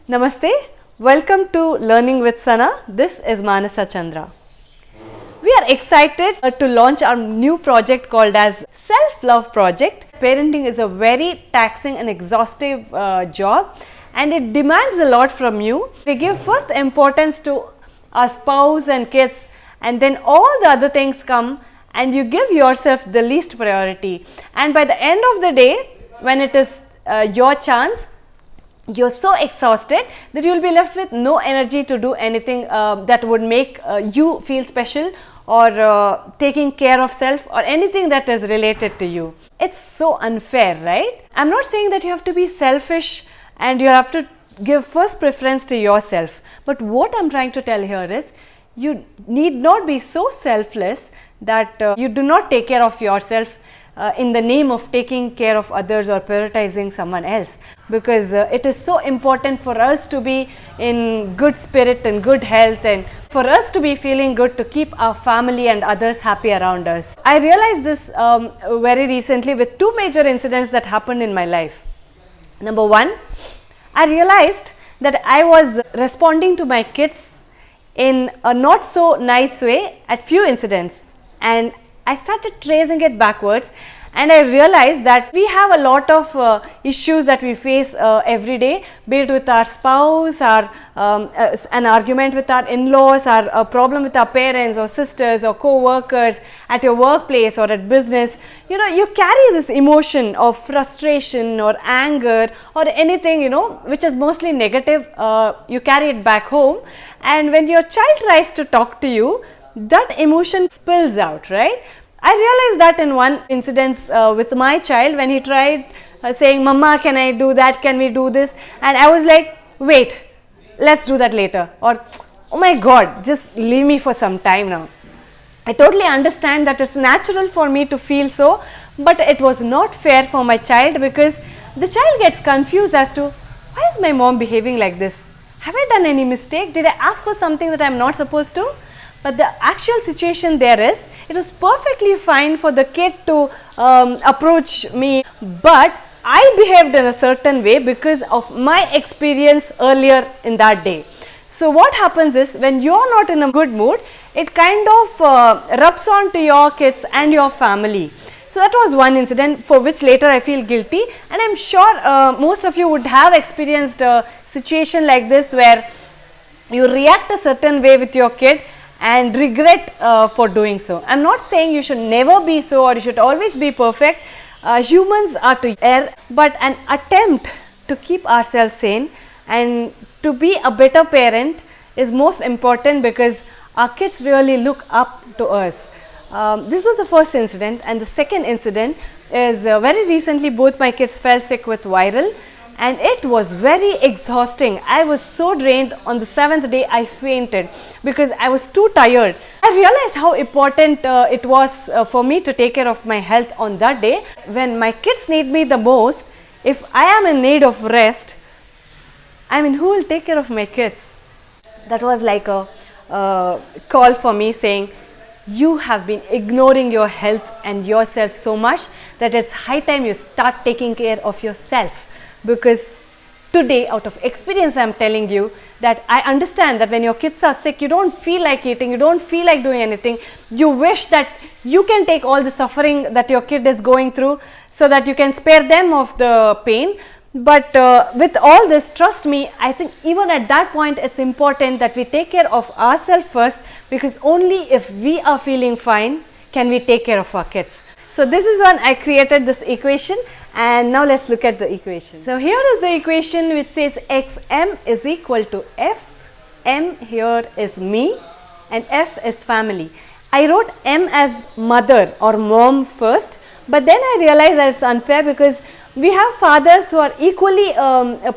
Namaste, welcome to Learning with Sana. This is Manasa Chandra. We are excited to launch our new project called as Self-Love Project. Parenting is a very taxing and exhaustive job, and it demands a lot from you. We give first importance to our spouse and kids, and then all the other things come, and you give yourself the least priority. And by the end of the day, when it is your chance, you're so exhausted that you will be left with no energy to do anything that would make you feel special, or taking care of self, or anything that is related to you. It's so unfair, right? I'm not saying that you have to be selfish and you have to give first preference to yourself, but what I'm trying to tell here is you need not be so selfless that you do not take care of yourself in the name of taking care of others or prioritizing someone else, because it is so important for us to be in good spirit and good health, and for us to be feeling good to keep our family and others happy around us. I realized this very recently with two major incidents that happened in my life. Number one, I realized that I was responding to my kids in a not so nice way at few incidents, and I started tracing it backwards, and I realized that we have a lot of issues that we face every day, be it with our spouse, an argument with our in-laws, or a problem with our parents or sisters or co-workers, at your workplace or at business. You know, you carry this emotion of frustration or anger or anything, which is mostly negative. You carry it back home, and when your child tries to talk to you, that emotion spills out, right? I realized that in one incident with my child, when he tried saying, "Mama, can I do that? Can we do this?" And I was like, "Wait, let's do that later," or "Oh my God, just leave me for some time now." I totally understand that it's natural for me to feel so, but it was not fair for my child, because the child gets confused as to, why is my mom behaving like this? Have I done any mistake? Did I ask for something that I'm not supposed to? But the actual situation there is, it was perfectly fine for the kid to approach me, but I behaved in a certain way because of my experience earlier in that day. So what happens is, when you're not in a good mood, it kind of rubs on to your kids and your family. So that was one incident for which later I feel guilty, and I'm sure most of you would have experienced a situation like this, where you react a certain way with your kid and regret for doing so. I'm not saying you should never be so, or you should always be perfect. Humans are to err, but an attempt to keep ourselves sane and to be a better parent is most important, because our kids really look up to us. This was the first incident, and the second incident is very recently both my kids fell sick with viral, and it was very exhausting. I was so drained. On the 7th day, I fainted because I was too tired. I realized how important it was for me to take care of my health on that day. When my kids need me the most, if I am in need of rest, who will take care of my kids? That was like a call for me, saying, you have been ignoring your health and yourself so much that it's high time you start taking care of yourself. Because today, out of experience, I'm telling you that I understand that when your kids are sick, you don't feel like eating, you don't feel like doing anything. You wish that you can take all the suffering that your kid is going through, so that you can spare them of the pain. But with all this, trust me, I think even at that point, it's important that we take care of ourselves first, because only if we are feeling fine can we take care of our kids. So this is when I created this equation, and now let's look at the equation. So here is the equation which says xm is equal to f. M here is me and f is family. I wrote m as mother or mom first, but then I realized that it's unfair, because we have fathers who are equally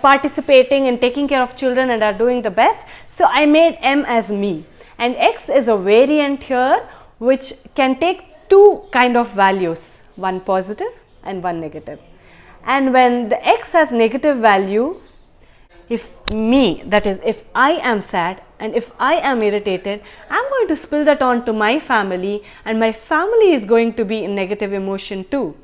participating in taking care of children and are doing the best. So I made m as me, and x is a variant here which can take two kind of values, one positive and one negative. And when the x has negative value, if me, that is if I am sad and if I am irritated, I'm going to spill that on to my family, and my family is going to be in negative emotion too.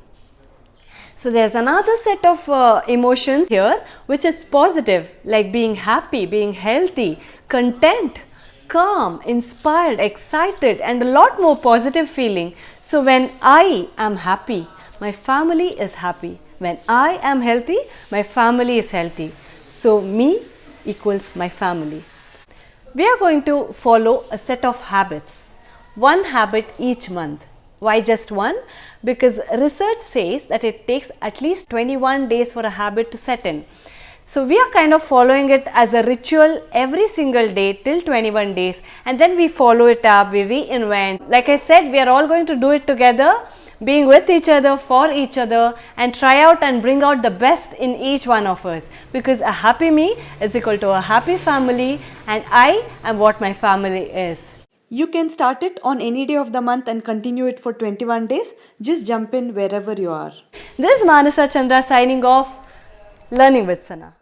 So there's another set of emotions here which is positive, like being happy, being healthy, content, calm, inspired, excited, and a lot more positive feeling. So when I am happy, my family is happy. When I am healthy, my family is healthy. So me equals my family. We are going to follow a set of habits, one habit each month. Why just one? Because research says that it takes at least 21 days for a habit to set in. So we are kind of following it as a ritual every single day till 21 days, and then we follow it up, we reinvent. Like I said, we are all going to do it together, being with each other, for each other, and try out and bring out the best in each one of us, because a happy me is equal to a happy family, and I am what my family is. You can start it on any day of the month and continue it for 21 days. Just jump in wherever you are. This is Manasa Chandra signing off, Learning with Sana.